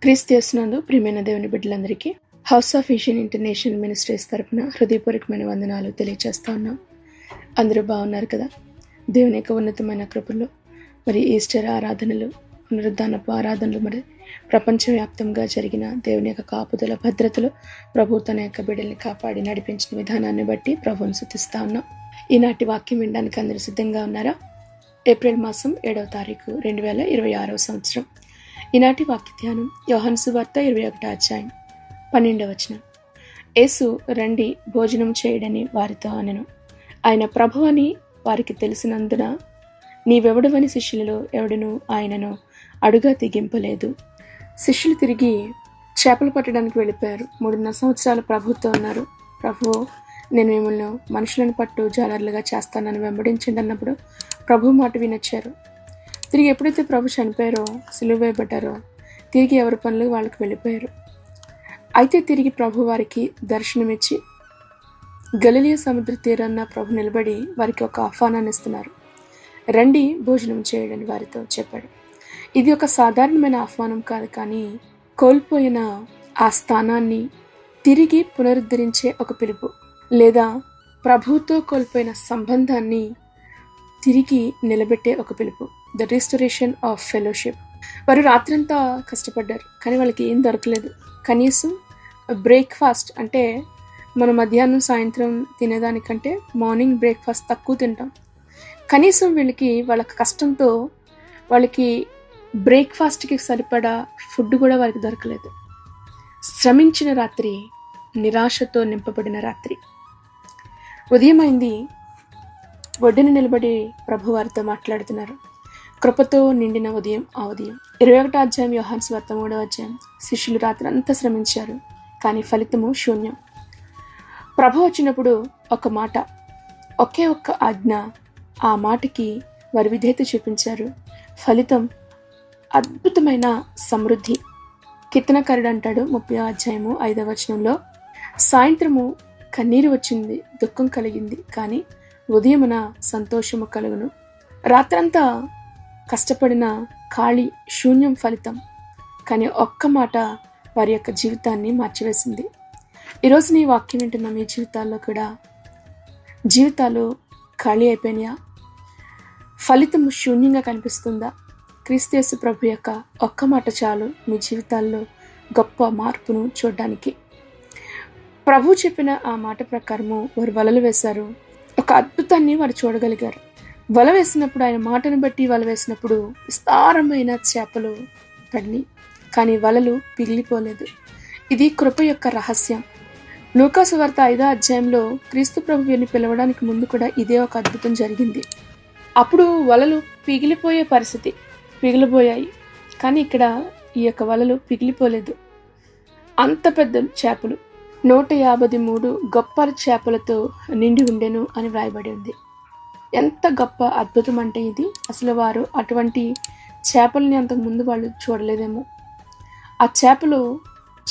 క్రీస్తు యేసునందు ప్రియమైన దేవుని బిడ్డలందరికీ house of vision international ministries తరపున హృదయపూర్వకమైన వందనాలు తెలియజేస్తా ఉన్నాం. అందరూ బాగున్నారు కదా? దేవుని యొక్క ఉన్నతమైన కృపలో మరి ఈస్టర్ ఆరాధనలు, పునరుద్ధానపు ఆరాధనలు, మరి ప్రపంచవ్యాప్తంగా జరిగిన దేవుని యొక్క కాపుదల భద్రతలు ప్రభు తన యొక్క బిడ్డల్ని కాపాడి నడిపించిన విధానాన్ని బట్టి ప్రభువును స్తుతిస్తా ఉన్నాం. ఈనాటి వాక్యం వినడానికి అందరూ సిద్ధంగా ఉన్నారా? ఏప్రిల్ మాసం 7వ తారీఖు 2026 సంవత్సరం. ఈనాటి వాక్య ధ్యానం యోహాను సువార్త 21వ అధ్యాయం 12వ వచనం. యేసు రండి భోజనం చేయడని వారితో అనెను. ఆయన ప్రభువు అని వారికి తెలిసినందున నీవెవడవని శిష్యులలో ఎవడను ఆయనను అడుగా తెగింపలేదు. శిష్యులు తిరిగి చేపలు పట్టడానికి వెళ్ళిపోయారు. 3.5 సంవత్సరాలు ప్రభుతో ఉన్నారు. ప్రభువు, నేను మిమ్మల్ని మనుషులను పట్టు జాలర్లుగా చేస్తానని వెంబడించండి అన్నప్పుడు ప్రభు మాట వినొచ్చారు. తిరిగి ఎప్పుడైతే ప్రభు చనిపోయారో, సిలువ వేయబడ్డారో, తిరిగి ఎవరి పనులు వాళ్ళకి వెళ్ళిపోయారు. అయితే తిరిగి ప్రభు వారికి దర్శనమిచ్చి గలిలయ సముద్ర తీరాన ప్రభు నిలబడి వారికి ఒక ఆహ్వానాన్ని ఇస్తున్నారు. రండి భోజనం చేయడని వారితో చెప్పాడు. ఇది ఒక సాధారణమైన ఆహ్వానం కాదు, కానీ కోల్పోయిన ఆ స్థానాన్ని తిరిగి పునరుద్ధరించే ఒక పిలుపు, లేదా ప్రభువుతో కోల్పోయిన సంబంధాన్ని తిరిగి నిలబెట్టే ఒక పిలుపు. The restoration of fellowship. వారు రాత్రంతా కష్టపడ్డారు, కానీ వాళ్ళకి ఏం దొరకలేదు. కనీసం బ్రేక్ఫాస్ట్ అంటే మనం మధ్యాహ్నం సాయంత్రం తినేదానికంటే మార్నింగ్ బ్రేక్ఫాస్ట్ తక్కువ తింటాం. కనీసం వాళ్ళ కష్టంతో వాళ్ళకి బ్రేక్ఫాస్ట్కి సరిపడా ఫుడ్ కూడా వారికి దొరకలేదు. శ్రమించిన రాత్రి, నిరాశతో నింపబడిన రాత్రి. ఉదయం అయింది. ఒడ్డున నిలబడి ప్రభు వారితో మాట్లాడుతున్నారు. కృపతో నిండిన ఉదయం ఆ ఉదయం. 21వ అధ్యాయం యోహాను సువార్త 3వ అధ్యాయం. శిష్యులు రాత్రి అంతా శ్రమించారు, కానీ ఫలితము శూన్యం. ప్రభు వచ్చినప్పుడు ఒక మాట, ఒకే ఒక్క ఆజ్ఞ. ఆ మాటకి వారు విధేయత చూపించారు. ఫలితం అద్భుతమైన సమృద్ధి. కీర్తనకారుడు అంటాడు 30వ అధ్యాయము 5వ వచనంలో, సాయంత్రము కన్నీరు వచ్చింది, దుఃఖం కలిగింది, కానీ ఉదయమున సంతోషము కలుగును. రాత్రంతా కష్టపడిన ఖాళీ శూన్యం ఫలితం, కానీ ఒక్క మాట వారి యొక్క జీవితాన్ని మార్చివేసింది. ఈరోజు నీ వాక్యం వింటున్న మీ జీవితాల్లో కూడా జీవితాలు ఖాళీ అయిపోయినాయా? ఫలితము శూన్యంగా కనిపిస్తుందా? క్రీస్తు యేసు ప్రభు యొక్క ఒక్క మాట చాలు మీ జీవితాల్లో గొప్ప మార్పును చూడడానికి. ప్రభు చెప్పిన ఆ మాట ప్రకారము వారు వలలు వేశారు. ఒక అద్భుతాన్ని వారు చూడగలిగారు. వల వేసినప్పుడు, ఆయన మాటను బట్టి వల వేసినప్పుడు విస్తారమైన చేపలు పడినాయి, కానీ వలలు పిగిలిపోలేదు. ఇది కృప యొక్క రహస్యం. లూకా సువార్త 5వ అధ్యాయంలో క్రీస్తు ప్రభువుని పిలవడానికి ముందు కూడా ఇదే ఒక అద్భుతం జరిగింది. అప్పుడు వలలు పిగిలిపోయే పరిస్థితి, పిగిలిపోయాయి, కానీ ఇక్కడ ఈ యొక్క వలలు పిగిలిపోలేదు. అంత పెద్ద చేపలు, 153 గొప్ప చేపలతో నిండి ఉండెను అని వ్రాయబడి ఉంది. ఎంత గొప్ప అద్భుతం అంటే ఇది! అసలు వారు అటువంటి చేపల్ని అంతకుముందు వాళ్ళు చూడలేదేమో. ఆ చేపలు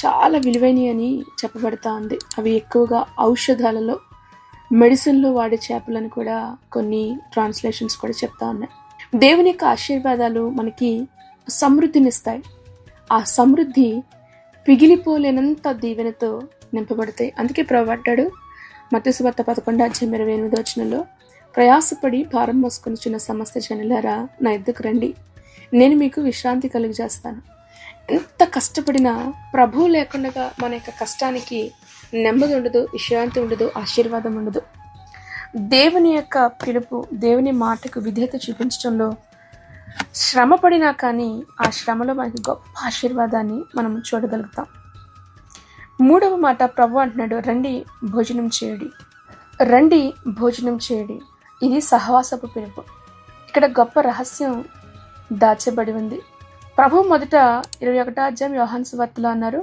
చాలా విలువైనవి అని చెప్పబడతా ఉంది. అవి ఎక్కువగా ఔషధాలలో, మెడిసిన్లో వాడే చేపలని కూడా కొన్ని ట్రాన్స్లేషన్స్ కూడా చెప్తా ఉన్నాయి. దేవుని యొక్క ఆశీర్వాదాలు మనకి సమృద్ధినిస్తాయి. ఆ సమృద్ధి పిగిలిపోలేనంత దీవెనతో నింపబడతాయి. అందుకే ప్రభు అంటాడు మత్తయి సువార్త 11వ అధ్యాయం 28వ వచనంలో, ప్రయాసపడి భారం మోసుకొనుచున్న సమస్త జనులారా నా యొద్దకు రండి, నేను మీకు విశ్రాంతి కలుగజేస్తాను. ఎంత కష్టపడినా ప్రభువు లేకుండా మన యొక్క కష్టానికి నెమ్మది ఉండదు, విశ్రాంతి ఉండదు, ఆశీర్వాదం ఉండదు. దేవుని యొక్క పిలుపు, దేవుని మాటకు విధేయత చూపించడంలో శ్రమ పడినా కానీ ఆ శ్రమలో మనకి గొప్ప ఆశీర్వాదాన్ని మనం చూడగలుగుతాం. 3వ మాట ప్రభు అంటున్నాడు, రండి భోజనం చేయడి, రండి భోజనం చేయడి. ఇది సహవాసపు పిలుపు. ఇక్కడ గొప్ప రహస్యం దాచబడి ఉంది. ప్రభు మొదట 21వ అధ్యాయం యోహాను సువార్తలో అన్నారు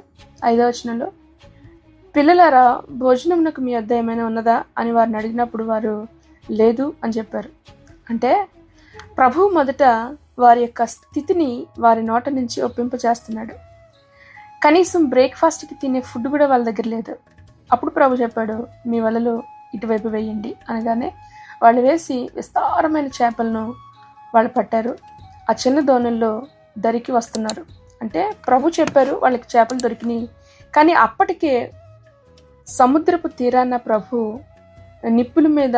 5వ వచనంలో, పిల్లలారా భోజనమునకు మీ వద్ద ఏమైనా ఉన్నదా అని వారిని అడిగినప్పుడు వారు లేదు అని చెప్పారు. అంటే ప్రభు మొదట వారి యొక్క స్థితిని వారి నోట నుంచి ఒప్పింపజేస్తున్నాడు. కనీసం బ్రేక్ఫాస్ట్కి తినే ఫుడ్ కూడా వాళ్ళ దగ్గర లేదు. అప్పుడు ప్రభు చెప్పాడు, మీ వలలు ఇటువైపు వేయండి అనగానే వాళ్ళు వేసి విస్తారమైన చేపలను వాళ్ళు పట్టారు. ఆ చిన్న దోణుల్లో దరికి వస్తున్నారు. అంటే ప్రభు చెప్పారు వాళ్ళకి చేపలు దొరికినాయి, కానీ అప్పటికే సముద్రపు తీరాన ప్రభు నిప్పుల మీద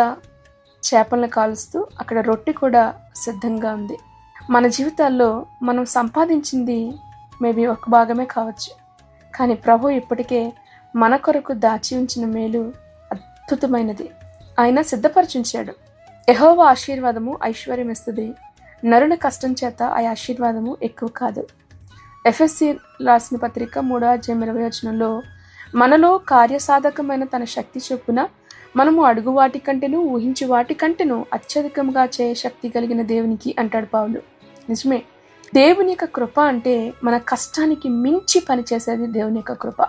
చేపలను కాలుస్తూ అక్కడ రొట్టె కూడా సిద్ధంగా ఉంది. మన జీవితాల్లో మనం సంపాదించింది మేబీ ఒక భాగమే కావచ్చు, కానీ ప్రభు ఇప్పటికే మన కొరకు దాచి ఉంచిన మేలు అద్భుతమైనది. ఆయన సిద్ధపరిచుంచాడు. యెహోవా ఆశీర్వాదము ఐశ్వర్యం ఇస్తుంది, నరుల కష్టం చేత ఆ ఆశీర్వాదము ఎక్కువ కాదు. ఎఫెసీ రాసిన పత్రిక 3:20 మనలో కార్యసాధకమైన తన శక్తి చొప్పున మనము అడుగు వాటి కంటేను ఊహించు వాటి కంటేను అత్యధికంగా చేయ శక్తి కలిగిన దేవునికి అంటాడు పౌలు. నిజమే, దేవుని యొక్క కృప అంటే మన కష్టానికి మించి పనిచేసేది దేవుని యొక్క కృప.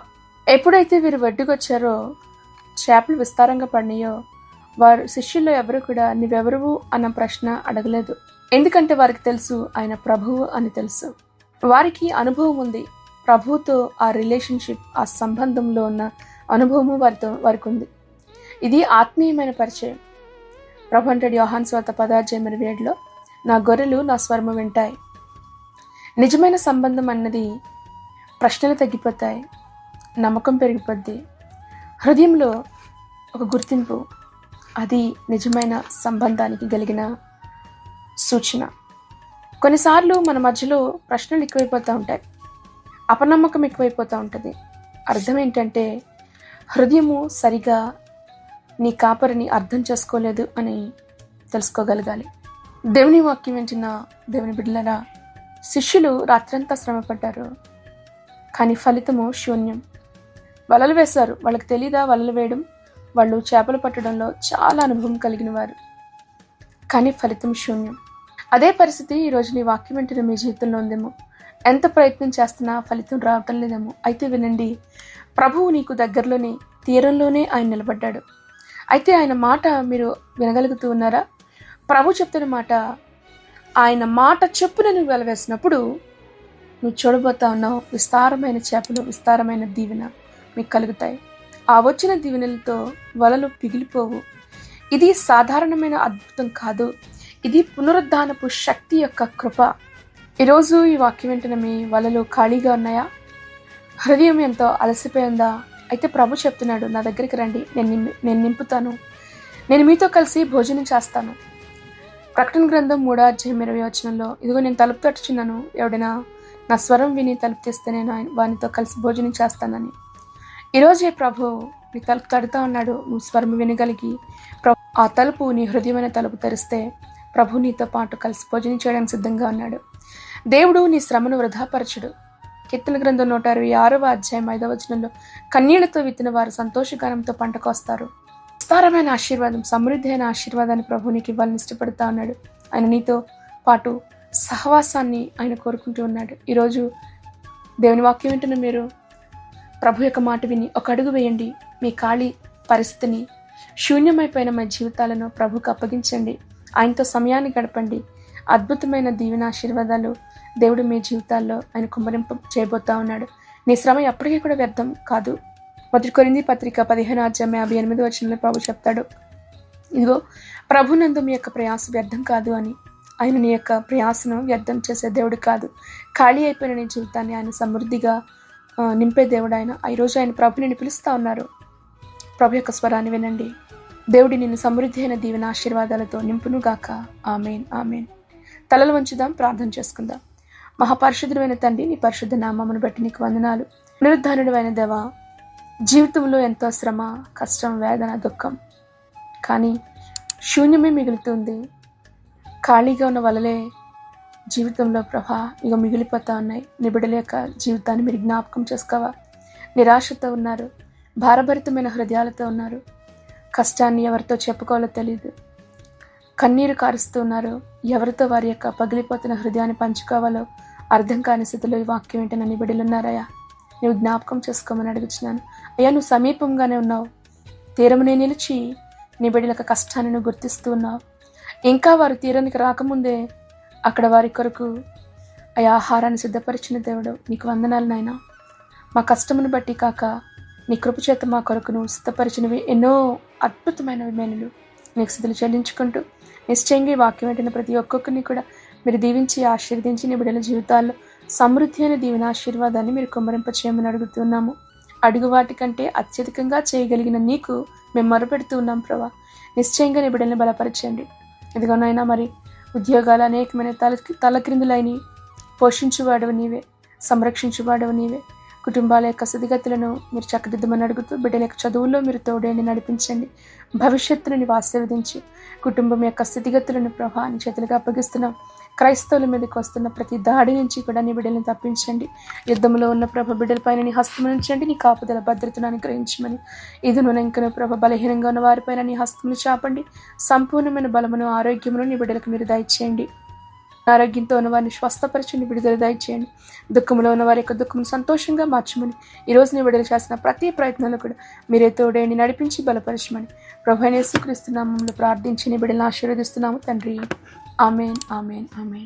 ఎప్పుడైతే వీరు వడ్డీకొచ్చారో, చేపలు విస్తారంగా పడినాయో, వారు శిష్యుల్లో ఎవరు కూడా నీవెవరువు అన్న ప్రశ్న అడగలేదు. ఎందుకంటే వారికి తెలుసు ఆయన ప్రభువు అని తెలుసు. వారికి అనుభవం ఉంది, ప్రభువుతో ఆ రిలేషన్షిప్, ఆ సంబంధంలో ఉన్న అనుభవము వారికి ఉంది. ఇది ఆత్మీయమైన పరిచయం. ప్రభు అంటాడు యోహాను సువార్త 10:27 నా గొర్రెలు నా స్వరము వింటాయి. నిజమైన సంబంధం అన్నది ప్రశ్నలు తగ్గిపోతాయి, నమ్మకం పెరిగిపోద్ది, హృదయంలో ఒక గుర్తింపు. అది నిజమైన సంబంధానికి కలిగిన సూచన. కొన్నిసార్లు మన మధ్యలో ప్రశ్నలు ఎక్కువైపోతూ ఉంటాయి, అపనమ్మకం ఎక్కువైపోతూ ఉంటుంది. అర్థం ఏంటంటే హృదయము సరిగా నీ కాపరిని అర్థం చేసుకోలేదు అని తెలుసుకోగలగాలి. దేవుని వాక్యం వింటున్న దేవుని బిడ్డలారా, శిష్యులు రాత్రంతా శ్రమపడ్డారు, కానీ ఫలితము శూన్యం. వలలు వేశారు, వాళ్ళకి తెలీదా వలలు వేయడం? వాళ్ళు చేపలు పట్టడంలో చాలా అనుభవం కలిగిన వారు, కానీ ఫలితం శూన్యం. అదే పరిస్థితి ఈరోజు నీ వాక్యం వింటున్న మీ జీవితంలో ఉందేమో. ఎంత ప్రయత్నం చేస్తున్నా ఫలితం రావటం లేదేమో. అయితే వినండి, ప్రభువు నీకు దగ్గరలోనే, తీరంలోనే ఆయన నిలబడ్డాడు. అయితే ఆయన మాట మీరు వినగలుగుతూ ఉన్నారా? ప్రభు చెప్తున్న మాట, ఆయన మాట చెప్పున నువ్వు వెలవేసినప్పుడు నువ్వు చూడబోతా ఉన్నావు విస్తారమైన చేపలు, విస్తారమైన దీవెన మీకు కలుగుతాయి. ఆ వచ్చిన దీవెనలతో వలలు పిగిలిపోవు. ఇది సాధారణమైన అద్భుతం కాదు, ఇది పునరుద్ధానపు శక్తి యొక్క కృప. ఈరోజు ఈ వాక్యం వెంటనే మీ వలలు ఖాళీగా ఉన్నాయా? హృదయం ఎంతో అలసిపోయిందా? అయితే ప్రభు చెప్తున్నాడు, నా దగ్గరికి రండి, నేను నింపుతాను, నేను మీతో కలిసి భోజనం చేస్తాను. ప్రకటన గ్రంథం 3:20 ఇదిగో నేను తలుపు తట్టుచున్నాను, ఎవడైనా నా స్వరం విని తలుపు తీస్తే నేను వానితో కలిసి భోజనం చేస్తానని. ఈరోజే ప్రభు నీ తలుపు తడుతూ ఉన్నాడు. నువ్వు స్వరం వినగలిగి ఆ తలుపు నీ హృదయమైన తలుపు తెరిస్తే ప్రభు నీతో పాటు కలిసి భోజనం చేయడానికి సిద్ధంగా ఉన్నాడు. దేవుడు నీ శ్రమను వృధాపరచుడు. కీర్తన గ్రంథం 126:5 కన్నీళ్లతో విత్తిన వారు సంతోషగానంతో పంటకు వస్తారు. విస్తారమైన ఆశీర్వాదం, సమృద్ధి అయిన ఆశీర్వాదాన్ని ప్రభు నీకు ఇవ్వాలని ఇష్టపడుతూ ఉన్నాడు. ఆయన నీతో పాటు సహవాసాన్ని ఆయన కోరుకుంటూ ఉన్నాడు. ఈరోజు దేవుని వాక్యం వింటున్న మీరు ప్రభు యొక్క మాట విని ఒక అడుగు వేయండి. మీ ఖాళీ పరిస్థితిని, శూన్యమైపోయిన మీ జీవితాలను ప్రభుకు అప్పగించండి. ఆయనతో సమయాన్ని గడపండి. అద్భుతమైన దీవెన ఆశీర్వాదాలు దేవుడు మీ జీవితాల్లో ఆయన కుమ్మరింపు చేయబోతా ఉన్నాడు. నీ శ్రమ ఎప్పటికీ కూడా వ్యర్థం కాదు. 1 కొరింథీ పత్రిక 15:58 ప్రభు చెప్తాడు, ఇదిగో ప్రభునందు మీ యొక్క ప్రయాస వ్యర్థం కాదు అని. ఆయన నీ యొక్క ప్రయాసను వ్యర్థం చేసే దేవుడు కాదు. ఖాళీ అయిపోయిన నీ జీవితాన్ని ఆయన సమృద్ధిగా నింపే దేవుడు ఆయన. ఈరోజు ఆయన ప్రభుని పిలుస్తూ ఉన్నారు. ప్రభు యొక్క స్వరాన్ని వినండి. దేవుడి నిన్ను సమృద్ధి అయిన దీవెన ఆశీర్వాదాలతో నింపును గాక. Amen, amen. తలలు వంచుదాం, ప్రార్థన చేసుకుందాం. మహాపరిశుద్ధుడైన తండ్రి, నీ పరిశుద్ధ నామమును బట్టి నీకు వందనాలు. పునరుద్ధానుడైన దేవా, జీవితంలో ఎంతో శ్రమ, కష్టం, వేదన, దుఃఖం, కానీ శూన్యమే మిగులుతుంది. ఖాళీగా ఉన్న వలలే జీవితంలో ప్రభా ఇక మిగిలిపోతూ ఉన్నాయి. నీ బిడ్డల యొక్క జీవితాన్ని మీరు జ్ఞాపకం చేసుకోవా. నిరాశతో ఉన్నారు, భారభరితమైన హృదయాలతో ఉన్నారు. కష్టాన్ని ఎవరితో చెప్పుకోవాలో తెలియదు, కన్నీరు కారుస్తూ ఉన్నారు. ఎవరితో వారి యొక్క పగిలిపోతున్న హృదయాన్ని పంచుకోవాలో అర్థం కాని స్థితిలో ఈ వాక్యం ఏంటని నీ బిడ్డలు ఉన్నారయ్యా. నువ్వు జ్ఞాపకం చేసుకోమని అడుగుతున్నాను అయ్యా. నువ్వు సమీపంగానే ఉన్నావు, తీరమునే నిలిచి నీ బిడ్డల కష్టాన్ని నువ్వు గుర్తిస్తూ ఉన్నావు. ఇంకా వారు తీరానికి రాకముందే అక్కడ వారి కొరకు అయ్యా ఆహారాన్ని సిద్ధపరిచిన దేవుడు, నీకు వందనాలు నాయనా. మా కష్టమును బట్టి కాక నీ కృపచేత మా కొరకు నువ్వు సిద్ధపరిచినవి ఎన్నో అద్భుతమైన మేలులు నీకు స్థితులు చెల్లించుకుంటూ నిశ్చయంగా ఈ వాక్యం వెంటనే ప్రతి ఒక్కొక్కరిని కూడా మీరు దీవించి ఆశీర్వదించి నీ బిడ్డల జీవితాల్లో సమృద్ధి అనే దీవెన ఆశీర్వాదాన్ని మీరు కుమ్మరింపచేయమని అడుగుతున్నాము. అడుగు వాటికంటే అత్యధికంగా చేయగలిగిన నీకు మేము మొరపెడుతూ ఉన్నాం ప్రభా. నిశ్చయంగా నీ బిడ్డల్ని బలపరచండి. ఇదిగోనైనా మరి ఉద్యోగాలు అనేకమైన తలక్రిందులైన పోషించువాడవు నీవే, సంరక్షించువాడవు నీవే. కుటుంబాల యొక్క స్థితిగతులను మీరు చక్కదిద్దమని అడుగుతూ బిడ్డల యొక్క చదువుల్లో మీరు తోడేండి, నడిపించండి. భవిష్యత్తును నీవు ఆశీర్వదించి కుటుంబం యొక్క స్థితిగతులను ప్రభా నీ చేతులుగా అప్పగిస్తున్నాం. క్రైస్తవుల మీదకి వస్తున్న ప్రతి దాడి నుంచి కూడా నీ బిడ్డలను తప్పించండి. యుద్ధంలో ఉన్న ప్రభ బిడ్డలపైన నీ హస్తం ఉంచండి. నీ కాపుదల భద్రతను అనుగ్రహించమని, ఇదును ఇంకను ప్రభ బలహీనంగా ఉన్న వారిపైన నీ హస్తములు చాపండి. సంపూర్ణమైన బలమును ఆరోగ్యమును నీ బిడ్డలకు మీరు దయచేయండి. ఆరోగ్యంతో ఉన్న వారిని స్వస్థపరచండి, విడుదల దయచేయండి. దుఃఖంలో ఉన్న వారి యొక్క దుఃఖం సంతోషంగా మార్చమని, ఈరోజు నీ విడుదల చేసిన ప్రతి ప్రయత్నంలో కూడా మీరే తోడేండి, నడిపించి బలపరచమని ప్రభువైన యేసుక్రీస్తు నామములో ప్రార్థించి నీ బిడ్డలను ఆశీర్వదిస్తున్నాము తండ్రి. ఆమేన్, ఆమేన్, ఆమేన్.